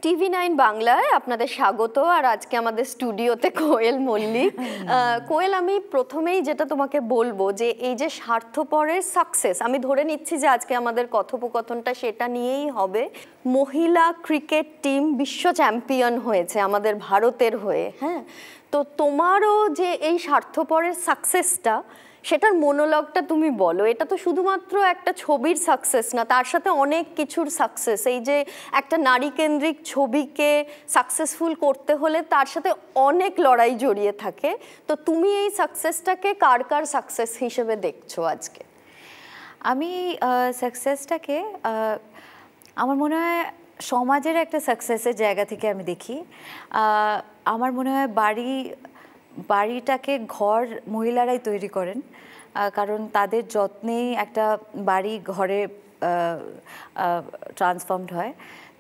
TV9 বাংলায় আপনাদের স্বাগত। আর আজকে আমাদের স্টুডিওতে কোয়েল মল্লিক। কোয়েল, আমি প্রথমেই যেটা তোমাকে বলবো যে এই যে স্বার্থপরের সাকসেস, আমি ধরে নিচ্ছি যে আজকে আমাদের কথোপকথনটা সেটা নিয়েই হবে। মহিলা ক্রিকেট টিম বিশ্ব চ্যাম্পিয়ন হয়েছে আমাদের ভারতের হয়ে, হ্যাঁ। তো তোমারও যে এই স্বার্থপরের সাকসেসটা, সেটার মনোলগটা তুমি বলো। এটা তো শুধুমাত্র একটা ছবির সাকসেস না, তার সাথে অনেক কিছুর সাকসেস। এই যে একটা নারী কেন্দ্রিক ছবিকে সাকসেসফুল করতে হলে তার সাথে অনেক লড়াই জড়িয়ে থাকে। তো তুমি এই সাকসেসটাকে কার কার সাকসেস হিসেবে দেখছো আজকে? আমি সাকসেসটাকে আমার মনে হয় সমাজের একটা সাকসেসের জায়গা থেকে আমি দেখি। আমার মনে হয় বাড়িটাকে ঘর মহিলারাই তৈরি করেন, কারণ তাদের যত্নেই একটা বাড়ি ঘরে ট্রান্সফর্মড হয়।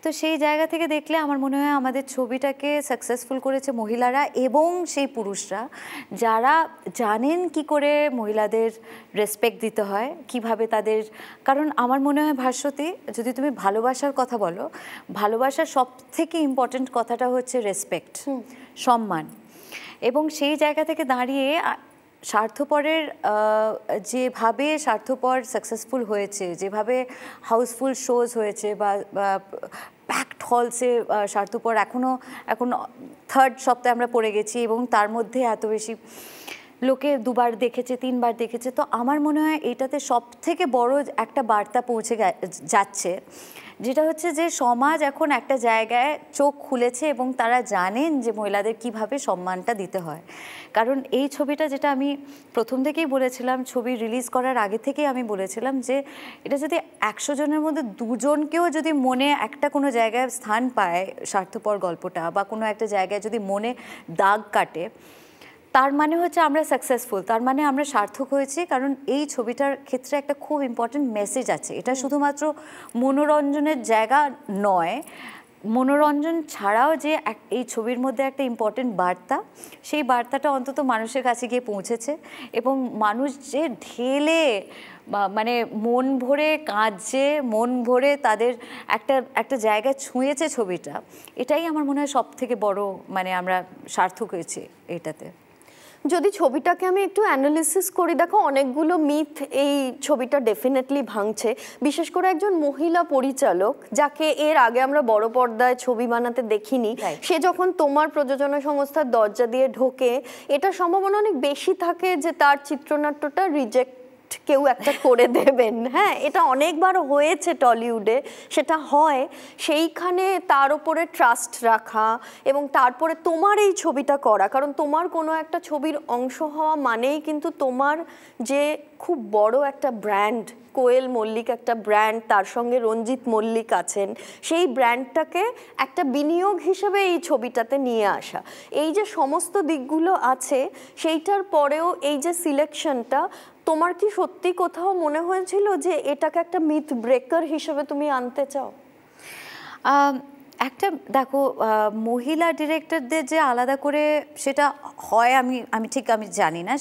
তো সেই জায়গা থেকে দেখলে আমার মনে হয় আমাদের ছবিটাকে সাকসেসফুল করেছে মহিলারা এবং সেই পুরুষরা, যারা জানেন কি করে মহিলাদের রেসপেক্ট দিতে হয়, কিভাবে তাদের। কারণ আমার মনে হয় ভাস্বতী, যদি তুমি ভালোবাসার কথা বলো, ভালোবাসার সব থেকে ইম্পর্টেন্ট কথাটা হচ্ছে রেসপেক্ট, সম্মান। এবং সেই জায়গা থেকে দাঁড়িয়ে স্বার্থপরের যেভাবে স্বার্থপর সাকসেসফুল হয়েছে, যেভাবে হাউসফুল শোজ হয়েছে বা প্যাকড হলসে স্বার্থপর এখন 3rd সপ্তাহে আমরা পড়ে গেছি এবং তার মধ্যে এত বেশি লোকে 2বার দেখেছে, 3বার দেখেছে। তো আমার মনে হয় এটাতে সব থেকে বড় একটা বার্তা পৌঁছে যাচ্ছে, যেটা হচ্ছে যে সমাজ এখন একটা জায়গায় চোখ খুলেছে এবং তারা জানেন যে মহিলাদের কিভাবে সম্মানটা দিতে হয়। কারণ এই ছবিটা, যেটা আমি প্রথম থেকেই বলেছিলাম, ছবি রিলিজ করার আগে থেকেই আমি বলেছিলাম যে এটা যদি 100 জনের মধ্যে 2 জনকেও যদি মনে একটা কোনো জায়গায় স্থান পায় স্বার্থপর গল্পটা, বা কোনো একটা জায়গায় যদি মনে দাগ কাটে, তার মানে হচ্ছে আমরা সাকসেসফুল, তার মানে আমরা সার্থক হয়েছি। কারণ এই ছবিটার ক্ষেত্রে একটা খুব ইম্পর্টেন্ট মেসেজ আছে। এটা শুধুমাত্র মনোরঞ্জনের জায়গা নয়, মনোরঞ্জন ছাড়াও যে এই ছবির মধ্যে একটা ইম্পর্টেন্ট বার্তা, সেই বার্তাটা অন্তত মানুষের কাছে গিয়ে পৌঁছেছে। এবং মানুষ যে ঢেলে মানে মন ভরে কাঁদছে, মন ভরে তাদের একটা জায়গায় ছুঁয়েছে ছবিটা, এটাই আমার মনে হয় সব থেকে বড়, মানে আমরা সার্থক হয়েছি এটাতে। যদি ছবিটাকে আমি একটু অ্যানালিসিস করি, দেখো অনেকগুলো মিথ এই ছবিটা ডেফিনেটলি ভাঙছে। বিশেষ করে একজন মহিলা পরিচালক, যাকে এর আগে আমরা বড় পর্দায় ছবি বানাতে দেখিনি, সে যখন তোমার প্রযোজনা সংস্থার দরজা দিয়ে ঢোকে, এটা সম্ভাবনা অনেক বেশি থাকে যে তার চিত্রনাট্যটা রিজেক্ট কেউ একটা করে দেবেন। হ্যাঁ, এটা অনেকবার হয়েছে টলিউডে, সেটা হয়। সেইখানে তার উপরে ট্রাস্ট রাখা এবং তারপরে তোমার এই ছবিটা করা, কারণ তোমার কোনো একটা ছবির অংশ হওয়া মানেই কিন্তু তোমার যে খুব বড় একটা ব্র্যান্ড, কোয়েল মল্লিক একটা ব্র্যান্ড, তার সঙ্গে রঞ্জিত মল্লিক আছেন, সেই ব্র্যান্ডটাকে একটা বিনিয়োগ হিসেবে এই ছবিটাতে নিয়ে আসা। এই যে সমস্ত দিকগুলো আছে, সেইটার পরেও এই যে সিলেকশনটা, তোমার কি সত্যি কোথাও মনে হয়েছিল যে এটাকে একটা মিথ ব্রেকার হিসেবে তুমি আনতে চাও? একটা দেখো, মহিলা ডিরেক্টরদের যে আলাদা করে সেটা হয়, আমি ঠিক জানি না,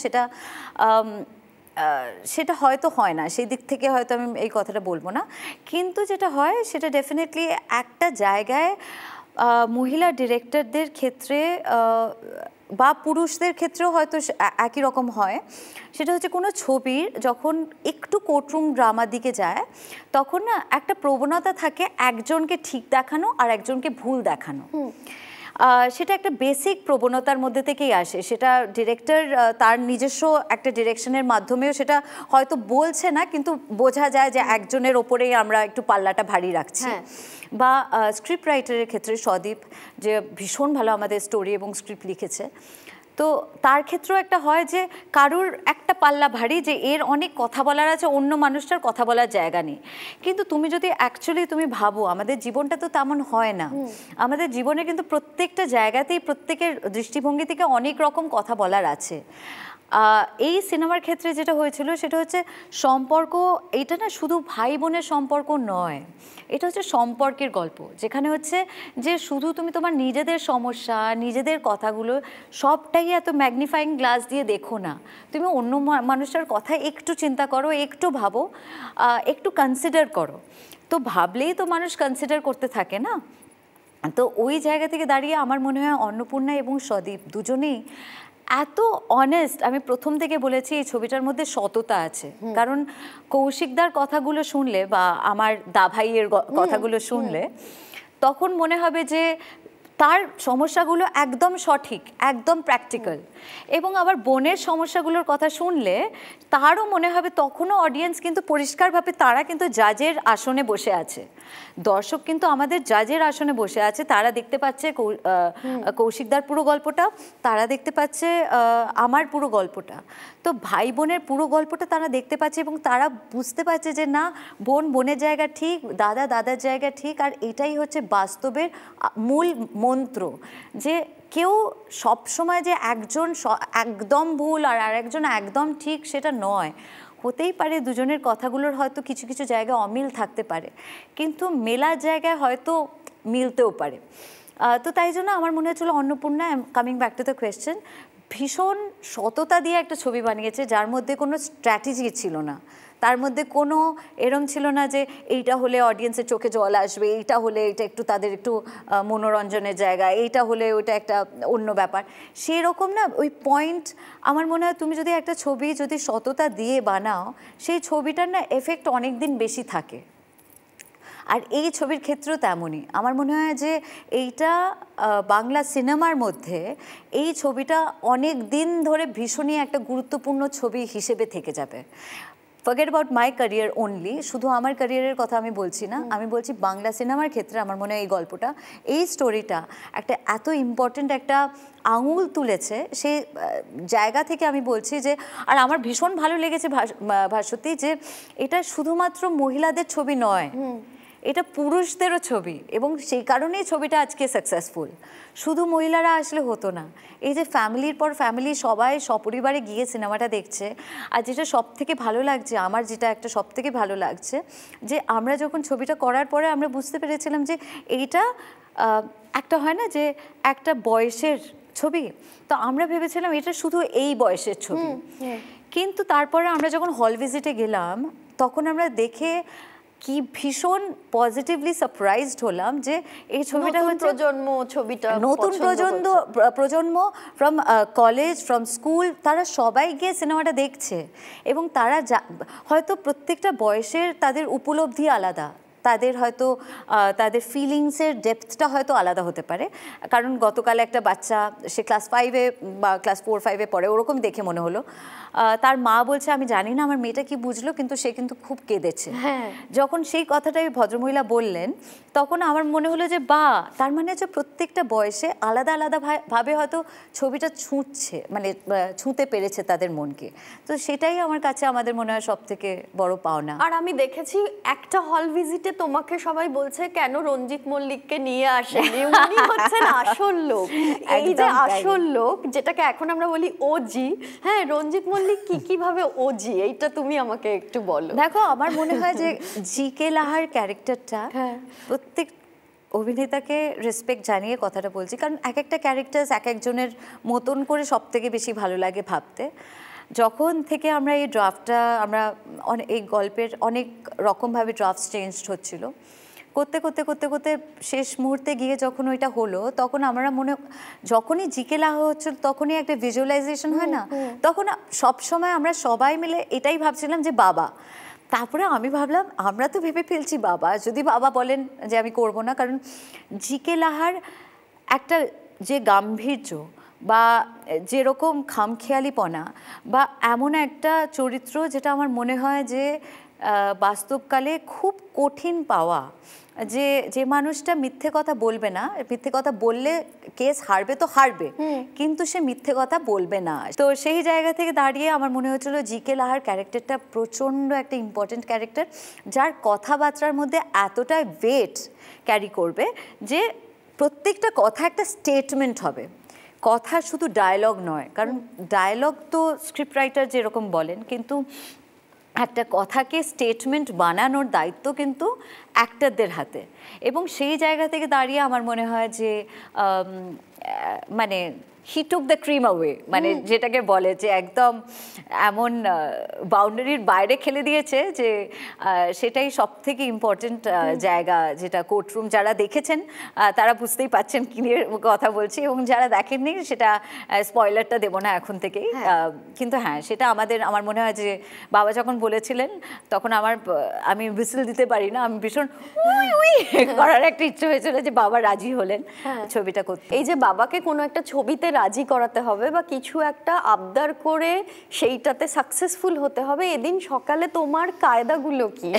সেটা হয়তো হয় না, সেই দিক থেকে হয়তো আমি এই কথাটা বলবো না। কিন্তু যেটা হয় সেটা ডেফিনেটলি একটা জায়গায় মহিলা ডিরেক্টরদের ক্ষেত্রে বা পুরুষদের ক্ষেত্রেও হয়তো একই রকম হয়। সেটা হচ্ছে কোনো ছবির যখন একটু কোর্টরুম ড্রামার দিকে যায়, তখন না একটা প্রবণতা থাকে একজনকে ঠিক দেখানো আর একজনকে ভুল দেখানো। সেটা একটা বেসিক প্রবণতার মধ্যে থেকেই আসে। সেটা ডিরেক্টর তার নিজস্ব একটা ডিরেকশনের মাধ্যমেও সেটা হয়তো বলছে না, কিন্তু বোঝা যায় যে একজনের ওপরেই আমরা একটু পাল্লাটা ভারী রাখছি। বা স্ক্রিপ্ট রাইটারের ক্ষেত্রে সদীপ, যে ভীষণ ভালো আমাদের স্টোরি এবং স্ক্রিপ্ট লিখেছে, তো তার ক্ষেত্রেও একটা হয় যে কারুর একটা পাল্লা ভারী, যে এর অনেক কথা বলার আছে, অন্য মানুষটার কথা বলার জায়গা নেই। কিন্তু তুমি যদি অ্যাকচুয়ালি তুমি ভাবো, আমাদের জীবনটা তো তেমন হয় না। আমাদের জীবনে কিন্তু প্রত্যেকটা জায়গাতেই প্রত্যেকের দৃষ্টিভঙ্গি থেকে অনেক রকম কথা বলার আছে। এই সিনেমার ক্ষেত্রে যেটা হয়েছিল সেটা হচ্ছে সম্পর্ক, এটা না শুধু ভাই বোনের সম্পর্ক নয়, এটা হচ্ছে সম্পর্কের গল্প, যেখানে হচ্ছে যে শুধু তুমি তোমার নিজেদের সমস্যা, নিজেদের কথাগুলো সবটাই এত ম্যাগনিফাইং গ্লাস দিয়ে দেখো না। তুমি অন্য মানুষটার কথা একটু চিন্তা করো, একটু ভাবো, একটু কনসিডার করো। তো ভাবলেই তো মানুষ কনসিডার করতে থাকে না। তো ওই জায়গা থেকে দাঁড়িয়ে আমার মনে হয় অন্নপূর্ণা এবং সদীপ দুজনেই এত অনেস্ট। আমি প্রথম থেকে বলেছি এই ছবিটার মধ্যে সততা আছে, কারণ কৌশিকদার কথাগুলো শুনলে বা আমার দাভাইয়ের কথাগুলো শুনলে তখন মনে হবে যে তার সমস্যাগুলো একদম সঠিক, একদম প্র্যাকটিক্যাল। এবং আবার বোনের সমস্যাগুলোর কথা শুনলে তারও মনে হবে তখনও অডিয়েন্স কিন্তু পরিষ্কারভাবে তারা কিন্তু জাজের আসনে বসে আছে, দর্শক কিন্তু আমাদের জাজের আসনে বসে আছে, তারা দেখতে পাচ্ছে কৌশিকদার পুরো গল্পটা, তারা দেখতে পাচ্ছে আমার পুরো গল্পটা। তো ভাই বোনের পুরো গল্পটা তারা দেখতে পাচ্ছে এবং তারা বুঝতে পারছে যে না, বোন বোনের জায়গা ঠিক, দাদা দাদার জায়গা ঠিক। আর এটাই হচ্ছে বাস্তবের মূল মন্ত্র, যে কেউ সবসময় যে একজন একদম ভুল আর আরেকজন একদম ঠিক সেটা নয়। হতেই পারে দুজনের কথাগুলোর হয়তো কিছু কিছু জায়গায় অমিল থাকতে পারে, কিন্তু মেলার জায়গায় হয়তো মিলতেও পারে। তো তাই জন্য আমার মনে হচ্ছিল Annapurna, coming back to the question, ভীষণ সততা দিয়ে একটা ছবি বানিয়েছে যার মধ্যে কোনো স্ট্র্যাটেজি ছিল না, তার মধ্যে কোনো এরম ছিল না যে এইটা হলে অডিয়েন্সের চোখে জল আসবে, এইটা হলে এটা একটু তাদের একটু মনোরঞ্জনের জায়গা, এইটা হলে ওইটা একটা অন্য ব্যাপার, সেই রকম না। ওই পয়েন্ট, আমার মনে হয় তুমি যদি একটা ছবি যদি সততা দিয়ে বানাও, সেই ছবিটার না এফেক্ট অনেক দিন বেশি থাকে। আর এই ছবির ক্ষেত্রেও তেমনই আমার মনে হয় যে এইটা বাংলা সিনেমার মধ্যে এই ছবিটা অনেক দিন ধরে ভীষণই একটা গুরুত্বপূর্ণ ছবি হিসেবে থেকে যাবে। Forget about my career only, শুধু আমার ক্যারিয়ারের কথা আমি বলছি না, আমি বলছি বাংলা সিনেমার ক্ষেত্রে আমার মনে হয় এই গল্পটা, এই স্টোরিটা একটা এত ইম্পর্টেন্ট একটা আঙুল তুলেছে, সেই জায়গা থেকে আমি বলছি যে, আর আমার ভীষণ ভালো লেগেছে ভাস্বতী যে এটা শুধুমাত্র মহিলাদের ছবি নয়, এটা পুরুষদেরও ছবি, এবং সেই কারণেই ছবিটা আজকে সাকসেসফুল। শুধু মহিলারা আসলে হতো না, এই যে ফ্যামিলির পর ফ্যামিলি সবাই সপরিবারে গিয়ে সিনেমাটা দেখছে। আর যেটা সব থেকে ভালো লাগছে, আমার যেটা একটা সব থেকে ভালো লাগছে, যে আমরা যখন ছবিটা করার পরে আমরা বুঝতে পেরেছিলাম যে এইটা একটা হয় না যে একটা বয়সের ছবি, তো আমরা ভেবেছিলাম এটা শুধু এই বয়সের ছবি, কিন্তু তারপরে আমরা যখন হল ভিজিটে গেলাম তখন আমরা দেখে কি ভীষণ পজিটিভলি সারপ্রাইজড হলাম যে এই ছবিটা হচ্ছে প্রজন্ম, ছবিটা নতুন প্রজন্ম ফ্রম কলেজ, ফ্রম স্কুল, তারা সবাই গিয়ে সিনেমাটা দেখছে, এবং তারা হয়তো প্রত্যেকটা বয়সের তাদের উপলব্ধি আলাদা, তাদের হয়তো তাদের ফিলিংসের ডেপথটা হয়তো আলাদা হতে পারে। কারণ গতকাল একটা বাচ্চা, সে ক্লাস 5-এ বা ক্লাস 4-5-এ পড়ে, ওরকম দেখে মনে হলো, তার মা বলছে আমি জানি না আমার মেয়েটা কি বুঝলো, কিন্তু সে কিন্তু খুব কেঁদেছে। যখন সেই কথাটাই ভদ্রমহিলা বললেন তখন আমার মনে হলো যে তার মানে হচ্ছে প্রত্যেকটা বয়সে আলাদা আলাদা ভাবে হয়তো ছবিটা ছুঁচ্ছে, মানে ছুঁতে পেরেছে তাদের মনকে। তো সেটাই আমার কাছে আমাদের মনে হয় সব থেকে বড় পাওনা। আর আমি দেখেছি একটা হল ভিজিটে তোমাকে সবাই বলছে কেন রঞ্জিত মল্লিককে নিয়ে আসেনি, উনি হচ্ছেন আসল লোক। এই যে আসল লোক, যেটাকে এখন আমরা বলি ওজি, হ্যাঁ, রঞ্জিত মল্লিক কিভাবে ওজি, এইটা তুমি আমাকে একটু বলো। দেখো, আমার মনে হয় যে জি.কে. লাহার ক্যারেক্টারটা, প্রত্যেক অভিনেতাকে রেসপেক্ট জানিয়ে কথাটা বলছি, কারণ এক একটা ক্যারেক্টার্স এক একজনের মতন করে সব থেকে বেশি ভালো লাগে ভাবতে। যখন থেকে আমরা এই ড্রাফটটা, আমরা এই গল্পের অনেক রকমভাবে ড্রাফটস চেঞ্জড হচ্ছিল, করতে করতে করতে করতে শেষ মুহূর্তে গিয়ে যখন ওইটা হলো, তখন আমরা যখনই জি.কে. লাহা হচ্ছিল তখনই একটা ভিজুয়ালাইজেশন হয় না, তখন সবসময় আমরা সবাই মিলে এটাই ভাবছিলাম যে বাবা। তারপরে আমি ভাবলাম আমরা তো ভেবে ফেলছি বাবা, যদি বাবা বলেন যে আমি করব না, কারণ জি.কে. লাহার একটা যে গাম্ভীর্য বা যেরকম খামখেয়ালিপনা বা এমন একটা চরিত্র, যেটা আমার মনে হয় যে বাস্তবকালে খুব কঠিন পাওয়া, যে মানুষটা মিথ্যে কথা বলবে না, মিথ্যে কথা বললে কেস হারবে তো হারবে, কিন্তু সে মিথ্যে কথা বলবে না। তো সেই জায়গা থেকে দাঁড়িয়ে আমার মনে হচ্ছিল জি.কে. লাহার ক্যারেক্টারটা প্রচণ্ড একটা ইম্পর্টেন্ট ক্যারেক্টার, যার কথাবার্তার মধ্যে এতটাই ওয়েট ক্যারি করবে যে প্রত্যেকটা কথা একটা স্টেটমেন্ট হবে। কথা শুধু ডায়লগ নয়, কারণ ডায়লগ তো স্ক্রিপ্ট রাইটার যেরকম বলেন, কিন্তু একটা কথাকে স্টেটমেন্ট বানানোর দায়িত্ব কিন্তু অ্যাক্টরদের হাতে। এবং সেই জায়গা থেকে দাঁড়িয়ে আমার মনে হয় যে মানে হি টুক দ্য ক্রিম অ্যাওয়ে, মানে যেটাকে বলে যে একদম এমন বাউন্ডারির বাইরে খেলে দিয়েছে যে সেটাই সব থেকে ইম্পর্টেন্ট জায়গা, যেটা কোর্টরুম। যারা দেখেছেন তারা বুঝতেই পাচ্ছেন কি নিয়ে কথা বলছি, এবং যারা দেখেননি সেটা স্পয়লারটা দেবো না এখন থেকেই। কিন্তু হ্যাঁ, সেটা আমার মনে হয় যে বাবা যখন বলেছিলেন তখন আমি হুইসেল দিতে পারি না, আমি ভীষণ উই উই করার একটা ইচ্ছে হয়েছিল যে বাবা রাজি হলেন ছবিটা করতে। এই যে বাবাকে কোনো একটা ছবিতে রাজি করাতে হবে বা কিছু একটা আবদার করে সেইটাতে সাকসেসফুল হতে হবে, এদিন সকালে তোমার কায়দাগুলো কি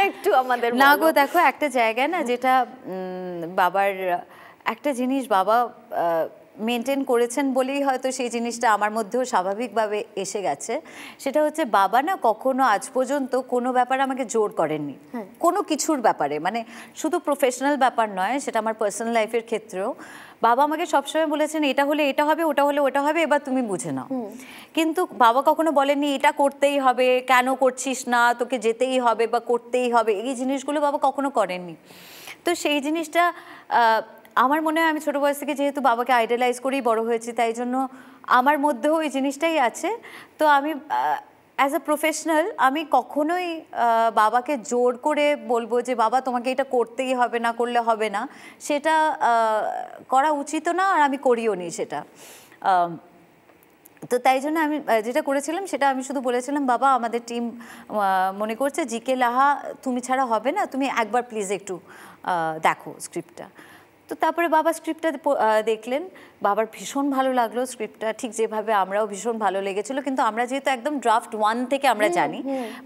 একটু আমাদের না গো, দেখো একটা জায়গায় না, যেটা বাবার একটা জিনিস বাবা মেনটেন করেছেন বলেই হয়তো সেই জিনিসটা আমার মধ্যেও স্বাভাবিকভাবে এসে গেছে। সেটা হচ্ছে বাবা না কখনো আজ পর্যন্ত কোনো ব্যাপারে আমাকে জোর করেননি, কোনো কিছুর ব্যাপারে, মানে শুধু প্রফেশনাল ব্যাপার নয়, সেটা আমার পার্সোনাল লাইফের ক্ষেত্রেও। বাবা আমাকে সবসময় বলেছেন এটা হলে এটা হবে, ওটা হলে ওটা হবে, এবার তুমি বুঝে নাও। কিন্তু বাবা কখনো বলেননি এটা করতেই হবে, কেন করছিস না, তোকে যেতেই হবে বা করতেই হবে, এই জিনিসগুলো বাবা কখনো করেননি। তো সেই জিনিসটা আমার মনে হয় আমি ছোটো বয়স থেকে যেহেতু বাবাকে আইডালাইজ করেই বড় হয়েছি, তাই জন্য আমার মধ্যেও ওই জিনিসটাই আছে। তো আমি অ্যাজ আ প্রফেশনাল আমি কখনোই বাবাকে জোর করে বলবো যে বাবা তোমাকে এটা করতেই হবে, না করলে হবে না, সেটা করা উচিত না, আর আমি করিও নি সেটা। তো তাই জন্য আমি যেটা করেছিলাম সেটা আমি শুধু বলেছিলাম বাবা আমাদের টিম মনে করছে জিকে লাহা তুমি ছাড়া হবে না, তুমি একবার প্লিজ একটু দেখো স্ক্রিপ্টটা। তো তারপরে বাবা স্ক্রিপ্টটা দেখলেন, বাবার ভীষণ ভালো লাগলো স্ক্রিপ্টটা, ঠিক যেভাবে আমরাও ভীষণ ভালো লেগেছিল। কিন্তু আমরা যেহেতু একদম ড্রাফট 1 থেকে আমরা জানি,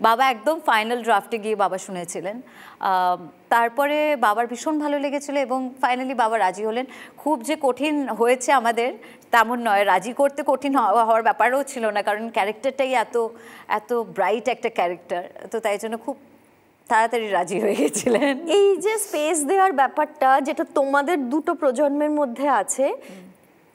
বাবা একদম ফাইনাল ড্রাফটে গিয়ে বাবা শুনেছিলেন। তারপরে বাবার ভীষণ ভালো লেগেছিল এবং ফাইনালি বাবা রাজি হলেন। খুব যে কঠিন হয়েছে আমাদের তেমন নয়, রাজি করতে কঠিন হওয়ার ব্যাপারও ছিল না, কারণ ক্যারেক্টারটাই এত ব্রাইট একটা ক্যারেক্টার, তো তাই জন্য খুব তাড়াতাড়ি রাজি হয়ে গেছিলেন। এই যে স্পেস দেওয়ার ব্যাপারটা যেটা তোমাদের দুটো প্রজন্মের মধ্যে আছে,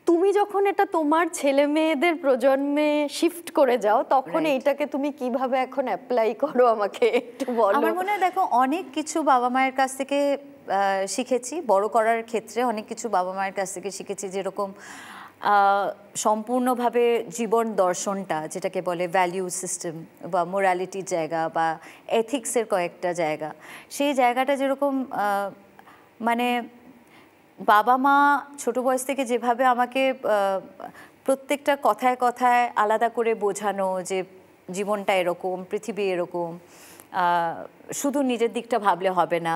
তুমি যখন এটা তোমার ছেলে মেয়েদের প্রজন্মে শিফট করে যাও তখন এইটাকে তুমি কিভাবে এখন অ্যাপ্লাই করো আমাকে একটু বলো। আমার মনে হয় দেখো অনেক কিছু বাবা মায়ের কাছ থেকে শিখেছি, বড় করার ক্ষেত্রে অনেক কিছু বাবা মায়ের কাছ থেকে শিখেছি, যেরকম সম্পূর্ণভাবে জীবন দর্শনটা যেটাকে বলে ভ্যালিউ সিস্টেম বা মোরালিটির জায়গা বা এথিক্সের কয়েকটা জায়গা, সেই জায়গাটা যেরকম মানে বাবা মা ছোটো বয়স থেকে যেভাবে আমাকে প্রত্যেকটা কথায় কথায় আলাদা করে বোঝানো যে জীবনটা এরকম, পৃথিবী এরকম, শুধু নিজের দিকটা ভাবলে হবে না,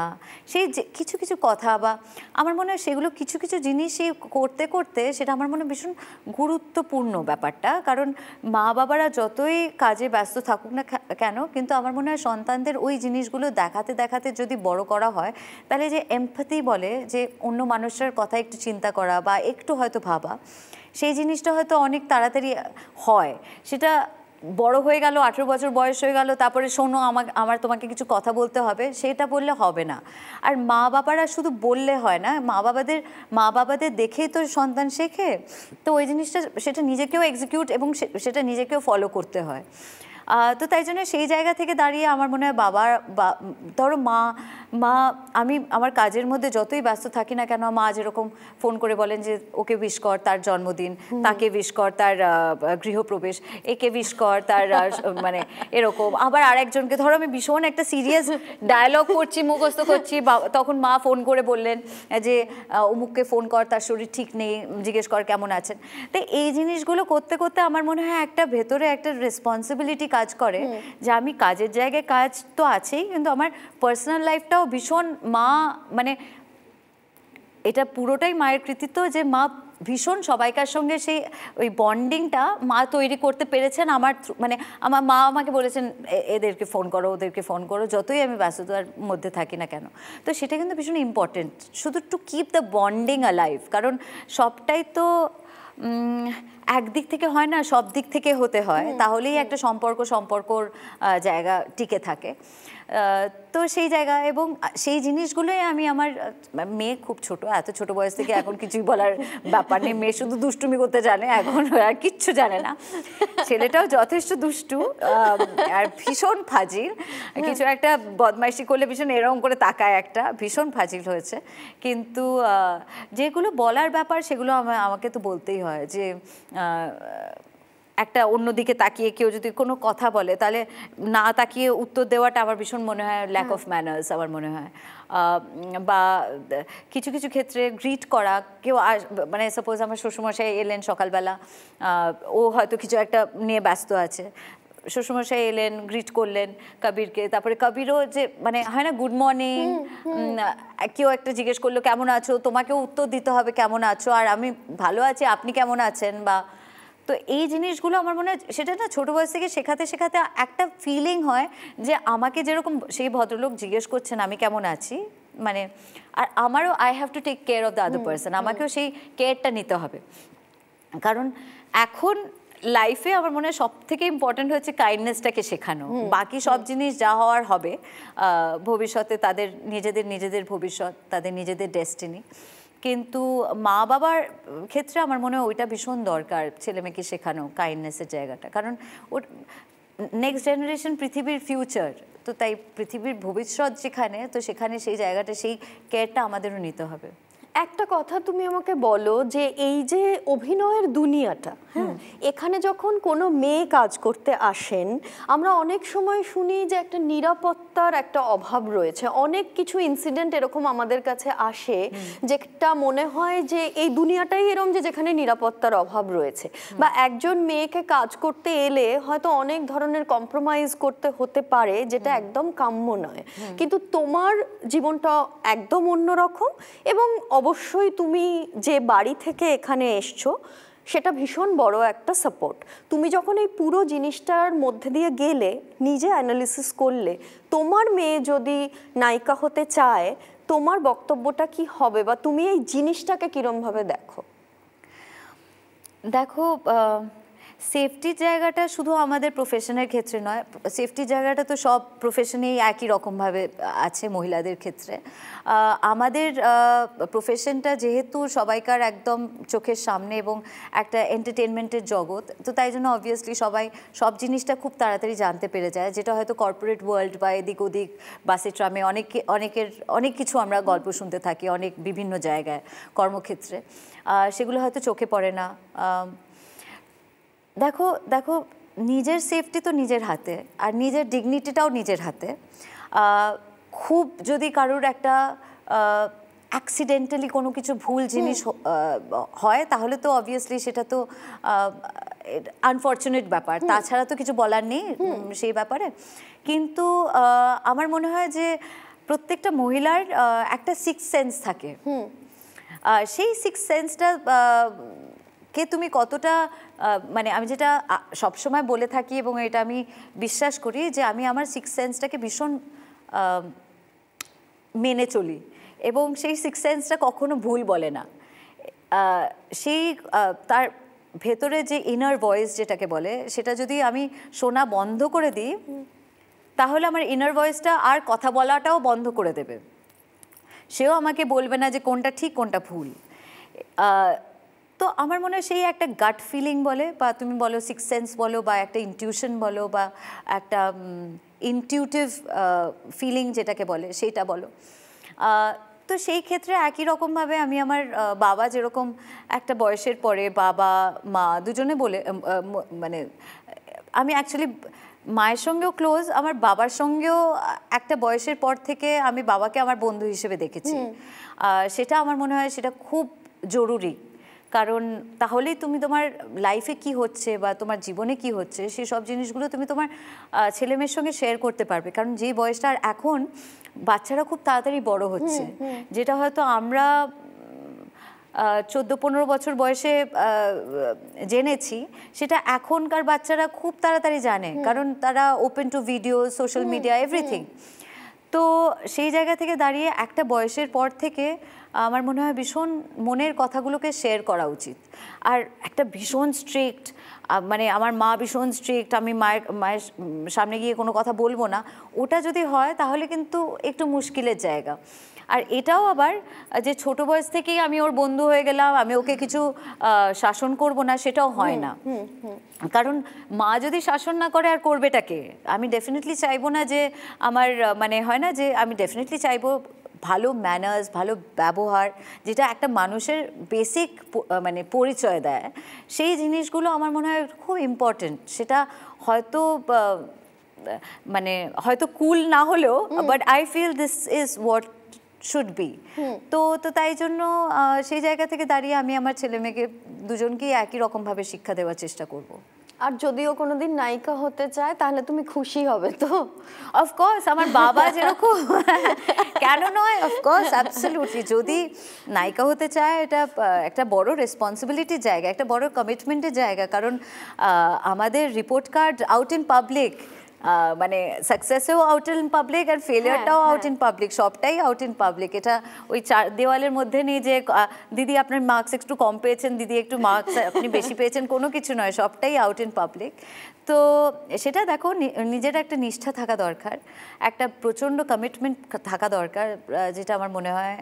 সেই যে কিছু কিছু কথা বা আমার মনে হয় সেগুলো কিছু কিছু জিনিসই করতে করতে সেটা আমার মনে হয় ভীষণ গুরুত্বপূর্ণ ব্যাপারটা। কারণ মা বাবারা যতই কাজে ব্যস্ত থাকুক না কেন, কিন্তু আমার মনে হয় সন্তানদের ওই জিনিসগুলো দেখাতে দেখাতে যদি বড় করা হয়, তাহলে যে এমপ্যাথি বলে, যে অন্য মানুষের কথা একটু চিন্তা করা বা একটু হয়তো ভাবা, সেই জিনিসটা হয়তো অনেক তাড়াতাড়ি হয়। সেটা বড় হয়ে গেল, 18 বছর বয়স হয়ে গেল, তারপরে শোনো আমার তোমাকে কিছু কথা বলতে হবে, সেটা বললে হবে না। আর মা বাবারা শুধু বললে হয় না, মা বাবাদের দেখেই তো সন্তান শেখে, তো ওই জিনিসটা সেটা নিজেকেও এক্সিকিউট এবং সেটা নিজেকেও ফলো করতে হয়। তো তাই জন্য সেই জায়গা থেকে দাঁড়িয়ে আমার মনে হয় ধরো মা আমি আমার কাজের মধ্যে যতই ব্যস্ত থাকি না কেন, মা যেরকম ফোন করে বলেন যে ওকে উইশ কর তার জন্মদিন, তাকে উইশ কর তার গৃহপ্রবেশ, একে উইশ কর তার মানে এরকম। আবার আরেকজনকে ধরো আমি ভীষণ একটা সিরিয়াস ডায়লগ করছি, মুখস্থ করছি, তখন মা ফোন করে বললেন যে অমুককে ফোন কর, তার শরীর ঠিক নেই, জিজ্ঞেস কর কেমন আছেন। তো এই জিনিসগুলো করতে করতে আমার মনে হয় একটা ভেতরে একটা রেসপন্সিবিলিটি কাজ করে যে আমি কাজের জায়গায় কাজ তো আছেই, কিন্তু আমার পার্সোনাল লাইফটাও ভীষণ মানে এটা পুরোটাই মায়ের কৃতিত্ব যে মা ভীষণ সবাইকার সঙ্গে সেই ওই বন্ডিংটা মা তৈরি করতে পেরেছেন। মানে আমার মা আমাকে বলেছেন এদেরকে ফোন করো, ওদেরকে ফোন করো, যতই আমি ব্যস্ততার মধ্যে থাকি না কেন। তো সেটা কিন্তু ভীষণ ইম্পর্টেন্ট, শুধু to keep the bonding alive, কারণ সবটাই তো একদিক থেকে হয় না, সব দিক থেকে হতে হয়, তাহলেই একটা সম্পর্কর জায়গা টিকে থাকে। তো সেই জায়গা এবং সেই জিনিসগুলোই আমি আমার মেয়ে খুব ছোট, এত ছোট বয়স থেকে এখন কিছুই বলার ব্যাপার নেই, মেয়ে শুধু দুষ্টুমি করতে জানে, এখন আর কিচ্ছু জানে না। ছেলেটাও যথেষ্ট দুষ্টু আর ভীষণ ফাজিল, কিছু একটা বদমাইশি করলে ভীষণ এরকম করে তাকায়, একটা ভীষণ ফাজিল হয়েছে। কিন্তু যেগুলো বলার ব্যাপার সেগুলো আমাকে তো বলতেই হয়, যে একটা অন্যদিকে তাকিয়ে কেউ যদি কোনো কথা বলে তাহলে না তাকিয়ে উত্তর দেওয়াটা আমার ভীষণ মনে হয় ল্যাক অফ ম্যানার্স আমার মনে হয়। বা কিছু কিছু ক্ষেত্রে গ্রিট করা, কেউ মানে সাপোজ আমার শ্বশুরমশাই এলেন সকালবেলা, ও হয়তো কিছু একটা নিয়ে ব্যস্ত আছে, শ্বশুরমশাই এলেন, গ্রিট করলেন কবিরকে, তারপরে কবিরও যে মানে হয় না গুড মর্নিং, কেউ একটা জিজ্ঞেস করলো কেমন আছো, তোমাকেও উত্তর দিতে হবে কেমন আছো, আর আমি ভালো আছি, আপনি কেমন আছেন। বা তো এই জিনিসগুলো আমার মনে হয় সেটা না ছোটো বয়স থেকে শেখাতে শেখাতে একটা ফিলিং হয় যে আমাকে যেরকম সেই ভদ্রলোক জিজ্ঞেস করছেন আমি কেমন আছি, মানে আর আমারও I have to take care of the other person, আমাকেও সেই কেয়ারটা নিতে হবে। কারণ এখন লাইফে আমার মনে হয় সব থেকে ইম্পর্টেন্ট হচ্ছে কাইন্ডনেসটাকে শেখানো, বাকি সব জিনিস যা হওয়ার হবে ভবিষ্যতে, তাদের নিজেদের ভবিষ্যৎ, তাদের নিজেদের ডেস্টিনি। কিন্তু মা বাবার ক্ষেত্রে আমার মনে হয় ওইটা ভীষণ দরকার, ছেলে মেয়েকে শেখানো কাইন্ডনেসের জায়গাটা, কারণ ওর নেক্সট জেনারেশন পৃথিবীর ফিউচার, তো তাই পৃথিবীর ভবিষ্যৎ যেখানে, তো সেখানে সেই জায়গাটা, সেই কেয়ারটা আমাদেরও নিতে হবে। একটা কথা তুমি আমাকে বলো, যে এই যে অভিনয়ের দুনিয়াটা, হ্যাঁ, এখানে যখন কোনো মেয়ে কাজ করতে আসেন, আমরা অনেক সময় শুনি যে একটা নিরাপত্তার একটা অভাব রয়েছে, অনেক কিছু ইনসিডেন্ট এরকম আমাদের কাছে আসে যেটা মনে হয় যে এই দুনিয়াটাই এরকম যে যেখানে নিরাপত্তার অভাব রয়েছে, বা একজন মেয়েকে কাজ করতে এলে হয়তো অনেক ধরনের কম্প্রোমাইজ করতে হতে পারে, যেটা একদম কাম্য নয়। কিন্তু তোমার জীবনটা একদম অন্যরকম, এবং অবশ্যই তুমি যে বাড়ি থেকে এখানে এসছো সেটা ভীষণ বড় একটা সাপোর্ট। তুমি যখন এই পুরো জিনিসটার মধ্যে দিয়ে গেলে, নিজে অ্যানালিসিস করলে, তোমার মেয়ে যদি নায়িকা হতে চায় তোমার বক্তব্যটা কি হবে, বা তুমি এই জিনিসটাকে কিরমভাবে দেখো? দেখো, সেফটির জায়গাটা শুধু আমাদের প্রফেশনের ক্ষেত্রে নয়, সেফটির জায়গাটা তো সব প্রফেশনেই একই রকমভাবে আছে মহিলাদের ক্ষেত্রে। আমাদের প্রফেশনটা যেহেতু সবাইকার একদম চোখের সামনে এবং একটা এন্টারটেনমেন্টের জগৎ, তো তাই জন্য অবভিয়াসলি সবাই সব জিনিসটা খুব তাড়াতাড়ি জানতে পেরে যায়, যেটা হয়তো কর্পোরেট ওয়ার্ল্ড বা এদিক ওদিক বাসে ট্রামে অনেক কিছু আমরা গল্প শুনতে থাকি অনেক বিভিন্ন জায়গায় কর্মক্ষেত্রে, সেগুলো হয়তো চোখে পড়ে না। দেখো নিজের সেফটি তো নিজের হাতে, আর নিজের ডিগনিটিটাও নিজের হাতে। খুব যদি কারোর একটা অ্যাক্সিডেন্টালি কোনো কিছু ভুল জিনিস হয়, তাহলে তো অবভিয়াসলি সেটা তো আনফর্চুনেট ব্যাপার, তাছাড়া তো কিছু বলার নেই সেই ব্যাপারে। কিন্তু আমার মনে হয় যে প্রত্যেকটা মহিলার একটা সিক্স সেন্স থাকে, সেই সিক্স সেন্সটা কে তুমি কতটা, মানে আমি যেটা সবসময় বলে থাকি এবং এটা আমি বিশ্বাস করি, যে আমি আমার সিক্স সেন্সটাকে ভীষণ মেনে চলি, এবং সেই সিক্স সেন্সটা কখনো ভুল বলে না। সেই তার ভেতরে যে ইনার ভয়েস যেটাকে বলে, সেটা যদি আমি শোনা বন্ধ করে দিই, তাহলে আমার ইনার ভয়েসটা আর কথা বলাটাও বন্ধ করে দেবে, সেও আমাকে বলবে না যে কোনটা ঠিক কোনটা ভুল। তো আমার মনে হয় সেই একটা গাট ফিলিং বলে, বা তুমি বলো সিক্স সেন্স বলো, বা একটা ইনটিউশন বলো, বা একটা ইনটিউটিভ ফিলিং যেটাকে বলে সেইটা বলো। তো সেই ক্ষেত্রে একই রকমভাবে আমি আমার বাবা যেরকম একটা বয়সের পরে, বাবা মা দুজনে বলে, মানে আমি অ্যাকচুয়ালি মায়ের সঙ্গেও ক্লোজ, আমার বাবার সঙ্গেও একটা বয়সের পর থেকে আমি বাবাকে আমার বন্ধু হিসেবে দেখেছি। সেটা আমার মনে হয় সেটা খুব জরুরি, কারণ তাহলেই তুমি তোমার লাইফে কি হচ্ছে বা তোমার জীবনে কি হচ্ছে সেই সব জিনিসগুলো তুমি তোমার ছেলেমেয়ের সঙ্গে শেয়ার করতে পারবে। কারণ যে বয়সটা, আর এখন বাচ্চারা খুব তাড়াতাড়ি বড় হচ্ছে, যেটা হয়তো আমরা 14-15 বছর বয়সে জেনেছি, সেটা এখনকার বাচ্চারা খুব তাড়াতাড়ি জানে, কারণ তারা open to video, social media, everything. তো সেই জায়গা থেকে দাঁড়িয়ে একটা বয়সের পর থেকে আমার মনে হয় ভীষণ মনের কথাগুলোকে শেয়ার করা উচিত। আর একটা ভীষণ স্ট্রিক্ট, মানে আমার মা ভীষণ স্ট্রিক্ট, আমি মায়ের সামনে গিয়ে কোনো কথা বলবো না, ওটা যদি হয় তাহলে কিন্তু একটু মুশকিলের জায়গা। আর এটাও আবার যে ছোট বয়স থেকেই আমি ওর বন্ধু হয়ে গেলাম, আমি ওকে কিছু শাসন করব না, সেটাও হয় না। কারণ মা যদি শাসন না করে আর করবেটাকে? আমি ডেফিনেটলি চাইবো না যে আমার মানে হয় না যে আমি ডেফিনেটলি চাইবো ভালো ম্যানার্স, ভালো ব্যবহার, যেটা একটা মানুষের বেসিক মানে পরিচয় দেয়, সেই জিনিসগুলো আমার মনে হয় খুব ইম্পর্টেন্ট। সেটা হয়তো মানে হয়তো কুল না হলেও, but I feel this is what should be. তো তাই জন্য সেই জায়গা থেকে দাঁড়িয়ে আমি আমার ছেলে মেয়েকে দুজনকেই একই রকমভাবে শিক্ষা দেওয়ার চেষ্টা করব। আর যদিও কোনোদিন নায়িকা হতে চায় তাহলে তুমি খুশি হবে তো? অফকোর্স, আমার বাবা যেরকম, কেন নয়, অফকোর্স, অ্যাবসলিউটলি। যদি নায়িকা হতে চায়, এটা একটা বড় রেসপন্সিবিলিটির জায়গা, একটা বড় কমিটমেন্টের জায়গা। কারণ আমাদের report card out in public, মানে সাকসেসেও আউট ইন পাবলিক আর ফেলিয়ারটাও আউট ইন পাবলিক, সবটাই আউট ইন পাবলিক। এটা ওই চার দেওয়ালের মধ্যে নেই যে দিদি আপনার মার্কস একটু কম পেয়েছেন, দিদি একটু মার্কস আপনি বেশি পেয়েছেন, কোনো কিছু নয়, সবটাই আউট ইন পাবলিক। তো সেটা দেখো, নিজের একটা নিষ্ঠা থাকা দরকার, একটা প্রচণ্ড কমিটমেন্ট থাকা দরকার, যেটা আমার মনে হয়।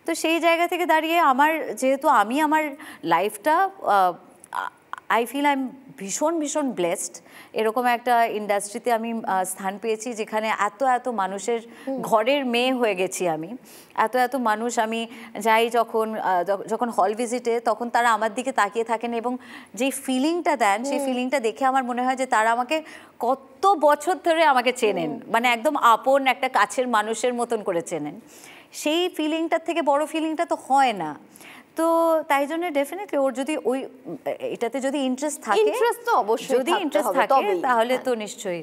তো সেই জায়গা থেকে দাঁড়িয়ে আমার, যেহেতু আমি আমার লাইফটা, আই ফিল আই এম ভীষণ ভীষণ ব্লেসড। এরকম একটা ইন্ডাস্ট্রিতে আমি স্থান পেয়েছি যেখানে এত এত মানুষের ঘরের মেয়ে হয়ে গেছি আমি। এত এত মানুষ, আমি যাই যখন হল ভিজিটে, তখন তারা আমার দিকে তাকিয়ে থাকেন এবং যেই ফিলিংটা দেন, সেই ফিলিংটা দেখে আমার মনে হয় যে তারা আমাকে কত বছর ধরে আমাকে চেনেন, মানে একদম আপন একটা কাছের মানুষের মতন করে চেনেন। সেই ফিলিংটার থেকে বড় ফিলিংটা তো হয় না। তো তাই জন্য ডেফিনেটলি ওর যদি ওই এটাতে যদি ইন্টারেস্ট থাকে, তো অবশ্যই যদি ইন্টারেস্ট থাকে তাহলে তো নিশ্চয়ই।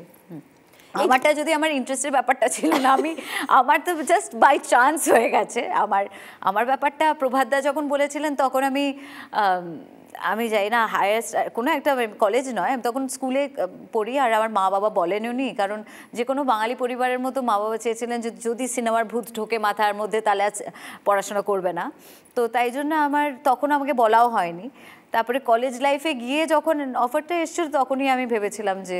আমারটা যদি আমার ইন্টারেস্টের ব্যাপারটা ছিল না, আমার তো জাস্ট বাই চান্স হয়ে গেছে। আমার ব্যাপারটা প্রভাতদা যখন বলেছিলেন, তখন আমি যাই না, হায়ার কোনো একটা কলেজ নয়, আমি তখন স্কুলে পড়ি। আর আমার মা বাবা বলেননি, কারণ যে কোনো বাঙালি পরিবারের মতো মা বাবা চেয়েছিলেন যে যদি সিনেমার ভূত ঢোকে মাথার মধ্যে তাহলে পড়াশোনা করবে না। তো তাই জন্য তখন আমাকে বলাও হয়নি। তারপরে কলেজ লাইফে গিয়ে যখন অফারটা এসেছিল, তখনই আমি ভেবেছিলাম যে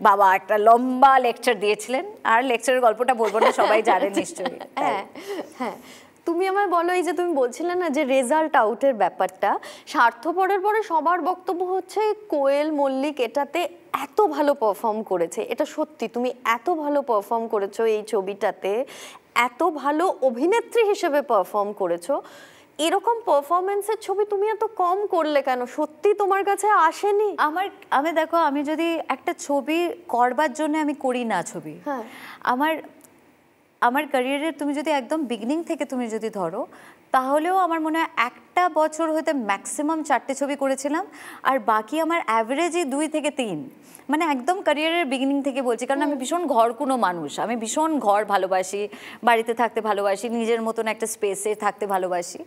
বাবা একটা লম্বা লেকচার দিয়েছিলেন, আর লেকচারের গল্পটা বলবো না, সবাই জানে নিশ্চয়ই। হ্যাঁ হ্যাঁ, তুমি আমায় বলো, এই যে তুমি বলছিলে না যে রেজাল্ট আউটের ব্যাপারটা, স্বার্থপরের পরে সবার বক্তব্য হচ্ছে কোয়েল মল্লিক এটাতে এত ভালো পারফর্ম করেছে। এটা সত্যি, তুমি এত ভালো পারফর্ম করেছো এই ছবিটাতে, এত ভালো অভিনেত্রী হিসেবে পারফর্ম করেছো। এরকম পারফরমেন্সের ছবি তুমি এত কম করলে কেন? সত্যি তোমার কাছে আসেনি? আমি দেখো, আমি যদি একটা ছবি করবার জন্য আমি করি না ছবি, হ্যাঁ, আমার ক্যারিয়ারের তুমি যদি একদম বিগিনিং থেকে তুমি যদি ধরো, তাহলেও আমার মনে হয় একটা বছর হয়তো ম্যাক্সিমাম 4টে ছবি করেছিলাম, আর বাকি আমার অ্যাভারেজই 2 থেকে 3। মানে একদম ক্যারিয়ারের বিগিনিং থেকে বলছি, কারণ আমি ভীষণ ঘরকুনো মানুষ, আমি ভীষণ ঘর ভালোবাসি, বাড়িতে থাকতে ভালোবাসি, নিজের মতন একটা স্পেসে থাকতে ভালোবাসি।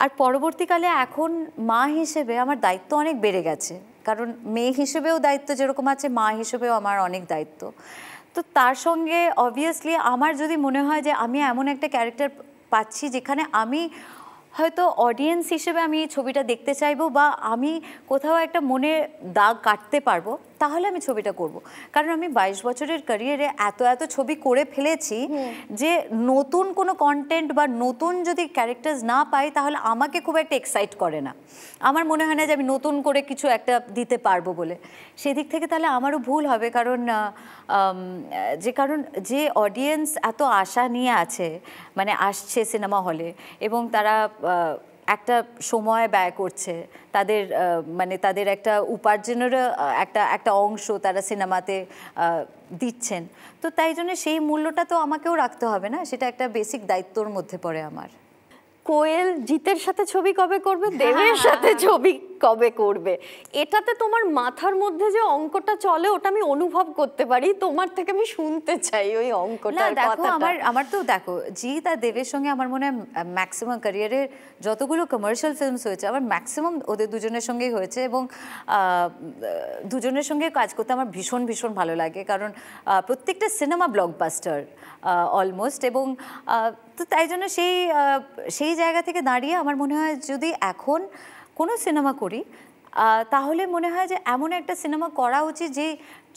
আর পরবর্তীকালে এখন মা হিসেবে আমার দায়িত্ব অনেক বেড়ে গেছে, কারণ মেয়ে হিসেবেও দায়িত্ব যেরকম আছে, মা হিসেবেও আমার অনেক দায়িত্ব। তো তার সঙ্গে অবভিয়াসলি আমার যদি মনে হয় যে আমি এমন একটা ক্যারেক্টার পাচ্ছি যেখানে আমি হয়তো অডিয়েন্স হিসেবে আমি এই ছবিটা দেখতে চাইবো, বা আমি কোথাও একটা মনে দাগ কাটতে পারবো, তাহলে আমি ছবিটা করব। কারণ আমি 22 বছরের ক্যারিয়ারে এত এত ছবি করে ফেলেছি যে নতুন কোনো কন্টেন্ট বা নতুন যদি ক্যারেক্টার্স না পাই, তাহলে আমাকে খুব একটা এক্সাইট করে না। আমার মনে হয় না যে আমি নতুন করে কিছু একটা দিতে পারবো বলে। সেদিক থেকে তাহলে আমারও ভুল হবে, কারণ যে অডিয়েন্স এত আশা নিয়ে আছে, মানে আসছে সিনেমা হলে, এবং তারা একটা সময় ব্যয় করছে, তাদের একটা উপার্জনেরও একটা অংশ তারা সিনেমাতে দিচ্ছেন। তো তাই জন্য সেই মূল্যটা তো আমাকেও রাখতে হবে না, সেটা একটা বেসিক দায়িত্বর মধ্যে পড়ে আমার। কোয়েল জিতের সাথে ছবি কবে করবে, দেবের সাথে ছবি কবে করবে, এটাতে তোমার মাথার মধ্যে যে অঙ্কটা চলে ওটা আমি অনুভব করতে পারি। তোমার থেকে আমি শুনতে চাই ওই অঙ্কটার দেখো কথাটা। আমার তো দেখো জিৎ আর দেবের সঙ্গে আমার মনে হয় ম্যাক্সিমাম ক্যারিয়ারের যতগুলো কমার্শিয়াল ফিল্মস হয়েছে আমার ম্যাক্সিমাম ওদের দুজনের সঙ্গেই হয়েছে, এবং দুজনের সঙ্গে কাজ করতে আমার ভীষণ ভীষণ ভালো লাগে, কারণ প্রত্যেকটা সিনেমা ব্লকবাস্টার অলমোস্ট, এবং তো তাই জন্য সেই জায়গা থেকে দাঁড়িয়ে আমার মনে হয় যদি এখন কোনো সিনেমা করি তাহলে মনে হয় যে এমন একটা সিনেমা করা উচিত যে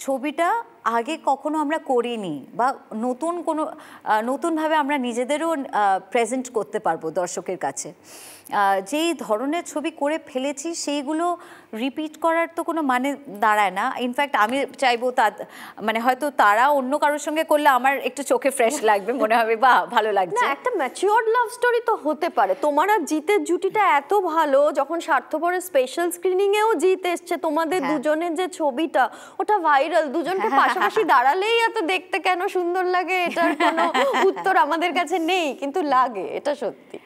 ছবিটা আগে কখনো আমরা করিনি, বা নতুনভাবে আমরা নিজেদেরও প্রেজেন্ট করতে পারবো দর্শকের কাছে। যেই ধরনের ছবি করে ফেলেছি সেইগুলো রিপিট করার তো কোনো মানে দাঁড়ায় না। ইনফ্যাক্ট আমি চাইবো মানে হয়তো তারা অন্য কারোর সঙ্গে করলে আমার একটু চোখে ফ্রেশ লাগবে, মনে হবে বা ভালো লাগছে। একটা ম্যাচিওরড লাভ স্টোরি তো হতে পারে। তোমার আর জিতের জুটিটা এত ভালো, যখন স্বার্থপরের স্পেশাল স্ক্রিনিং এও জিত এসছে, তোমাদের দুজনের যে ছবিটা ওটা ভাইরাল, দুজনকে পাশাপাশি দাঁড়ালেই এত দেখতে কেন সুন্দর লাগে, এটার কোনো উত্তর আমাদের কাছে নেই, কিন্তু লাগে, এটা সত্যি।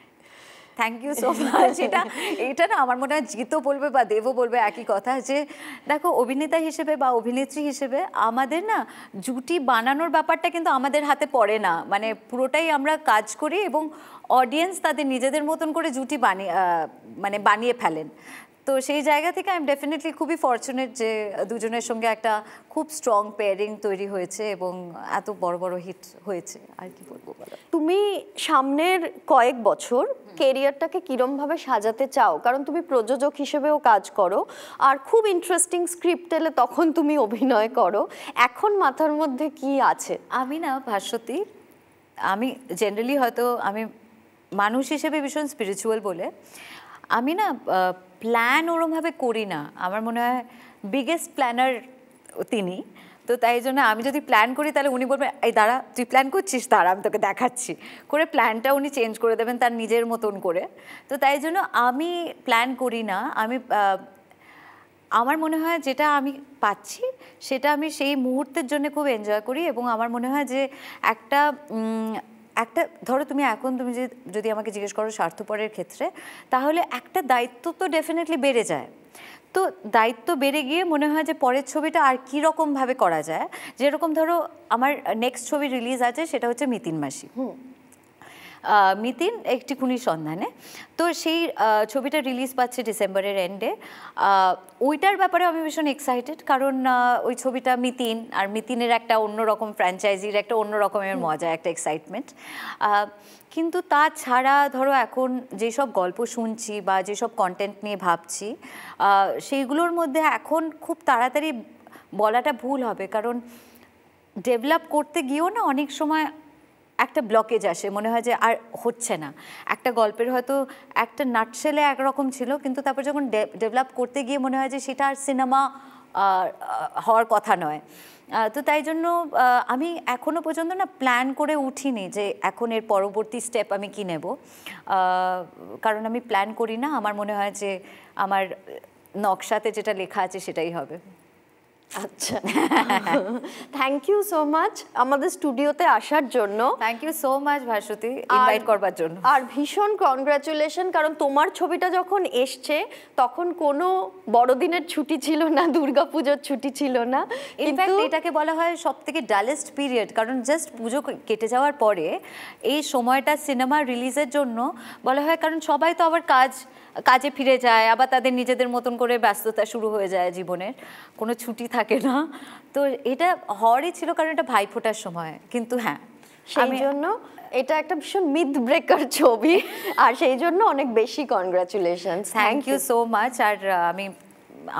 Thank you so much. এটা না আমার মনে হয় জিতও বলবে বা দেবও বলবে একই কথা, যে দেখো অভিনেতা হিসেবে বা অভিনেত্রী হিসেবে আমাদের না জুটি বানানোর ব্যাপারটা কিন্তু আমাদের হাতে পড়ে না, মানে পুরোটাই আমরা কাজ করি এবং অডিয়েন্স তাদের নিজেদের মতন করে জুটি বানিয়ে ফেলেন। তো সেই জায়গা থেকে আমি ডেফিনেটলি খুবই ফরচুনেট যে দুজনের সঙ্গে একটা খুব স্ট্রং পেয়ারিং তৈরি হয়েছে এবং এত বড় বড় হিট হয়েছে। আর কি বলবো বলো। তুমি সামনের কয়েক বছর কেরিয়ারটাকে কিরমভাবে সাজাতে চাও? কারণ তুমি প্রযোজক হিসেবেও কাজ করো, আর খুব ইন্টারেস্টিং স্ক্রিপ্ট এলে তখন তুমি অভিনয় করো। এখন মাথার মধ্যে কি আছে? আমি না ভাস্বতী, আমি জেনারেলি হয়তো আমি মানুষ হিসেবে ভীষণ স্পিরিচুয়াল বলে আমি না প্ল্যান ওরমভাবে করি না। আমার মনে হয় বিগেস্ট প্ল্যানার তিনি, তো তাই জন্য আমি যদি প্ল্যান করি তাহলে উনি বলবেন এই দাঁড়া তুই প্ল্যান করছিস, দাঁড়া আমি তোকে দেখাচ্ছি, করে প্ল্যানটা উনি চেঞ্জ করে দেবেন তার নিজের মতন করে। তো তাই জন্য আমি প্ল্যান করি না। আমার মনে হয় যেটা আমি পাচ্ছি সেটা আমি সেই মুহূর্তের জন্য খুব এনজয় করি, এবং আমার মনে হয় যে একটা ধরো তুমি যদি আমাকে জিজ্ঞেস করো স্বার্থপরের ক্ষেত্রে, তাহলে একটা দায়িত্ব তো ডেফিনেটলি বেড়ে যায়। তো দায়িত্ব বেড়ে গিয়ে মনে হয় যে পরের ছবিটা আর কী রকমভাবে করা যায়। যেরকম ধরো আমার নেক্সট ছবি রিলিজ আছে, সেটা হচ্ছে মিতিন মাসি, মিতিন একটি খুনির সন্ধানে। তো সেই ছবিটা রিলিজ পাচ্ছে ডিসেম্বরের এন্ডে। ওইটার ব্যাপারে আমি ভীষণ এক্সাইটেড, কারণ ওই ছবিটা মিতিন, আর মিতিনের একটা অন্যরকম ফ্র্যাঞ্চাইজির একটা অন্য রকমের মজা, একটা এক্সাইটমেন্ট। কিন্তু তাছাড়া ধরো এখন যেসব গল্প শুনছি বা যেসব কন্টেন্ট নিয়ে ভাবছি, সেইগুলোর মধ্যে এখন খুব তাড়াতাড়ি বলাটা ভুল হবে, কারণ ডেভেলপ করতে গিয়েও না অনেক সময় একটা ব্লকেজ আসে, মনে হয় যে আর হচ্ছে না। একটা গল্পের হয়তো একটা নাটশেলে একরকম ছিল, কিন্তু তারপর যখন ডেভেলপ করতে গিয়ে মনে হয় যে সেটা আর সিনেমা হওয়ার কথা নয়। তো তাই জন্য আমি এখনো পর্যন্ত না প্ল্যান করে উঠিনি যে এখন এর পরবর্তী স্টেপ আমি কি নেব, কারণ আমি প্ল্যান করি না। আমার মনে হয় যে আমার নকশাতে যেটা লেখা আছে সেটাই হবে। আচ্ছা, থ্যাংক ইউ সো মাচ আমাদের স্টুডিওতে আসার জন্য। Thank you so much Bhaswati, invite করবার জন্য। আর ভীষণ কনগ্রাচুলেশন, কারণ তোমার ছবিটা যখন এসছে তখন কোনো বড়দিনের ছুটি ছিল না, দুর্গাপুজোর ছুটি ছিল না। ইনফ্যাক্ট এটাকে বলা হয় সব থেকে ডালেস্ট পিরিয়ড, কারণ জাস্ট পুজো কেটে যাওয়ার পরে এই সময়টা সিনেমা রিলিজের জন্য বলা হয়, কারণ সবাই তো আবার কাজে ফিরে যায়, আবার তাদের নিজেদের মতন করে ব্যস্ততা শুরু হয়ে যায়, জীবনের কোনো ছুটি থাকে না। তো এটা হওয়ারই ছিল, কারণ এটা ভাইফোঁটার সময়। কিন্তু হ্যাঁ, সেই জন্য এটা একটা ভীষণ মিথ ব্রেকার ছবি, আর সেই জন্য অনেক বেশি congratulation. Thank you so much. আর আমি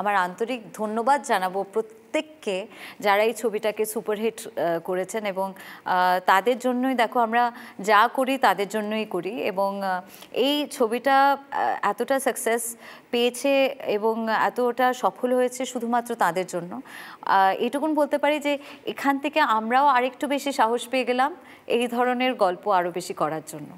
আমার আন্তরিক ধন্যবাদ জানাবো প্রত্যেককে যারা এই ছবিটাকে সুপারহিট করেছেন, এবং তাদের জন্যই দেখো আমরা যা করি তাদের জন্যই করি, এবং এই ছবিটা এতটা সাকসেস পেয়েছে এবং এতটা সফল হয়েছে শুধুমাত্র তাদের জন্য। এইটুকুন বলতে পারি যে এখান থেকে আমরাও আরেকটু বেশি সাহস পেয়ে গেলাম এই ধরনের গল্প আরও বেশি করার জন্য।